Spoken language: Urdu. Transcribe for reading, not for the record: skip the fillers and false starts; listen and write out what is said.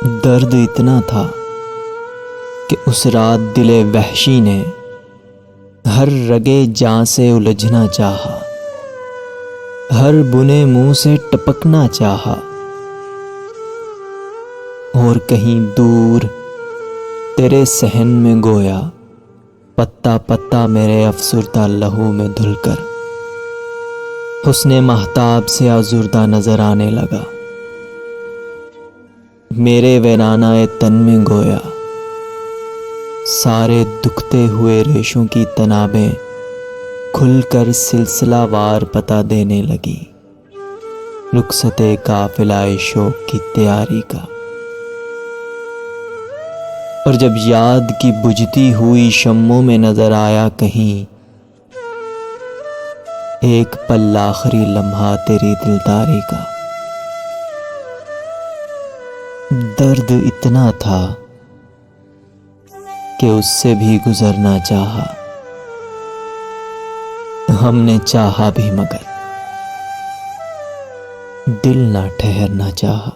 درد اتنا تھا کہ اس رات دل وحشی نے ہر رگے جاں سے الجھنا چاہا، ہر بنے منہ سے ٹپکنا چاہا، اور کہیں دور تیرے صحن میں گویا پتا پتا میرے افسردہ لہو میں دھل کر حسن مہتاب سے آزردہ نظر آنے لگا۔ میرے ویرانہ تن میں گویا سارے دکھتے ہوئے ریشوں کی تنابیں کھل کر سلسلہ وار پتہ دینے لگی، رخصت قافلہ شوق کی تیاری کا۔ اور جب یاد کی بجھتی ہوئی شمعوں میں نظر آیا کہیں ایک پل آخری لمحہ تیری دلداری کا، درد اتنا تھا کہ اس سے بھی گزرنا چاہا، ہم نے چاہا بھی مگر دل نہ ٹھہرنا چاہا۔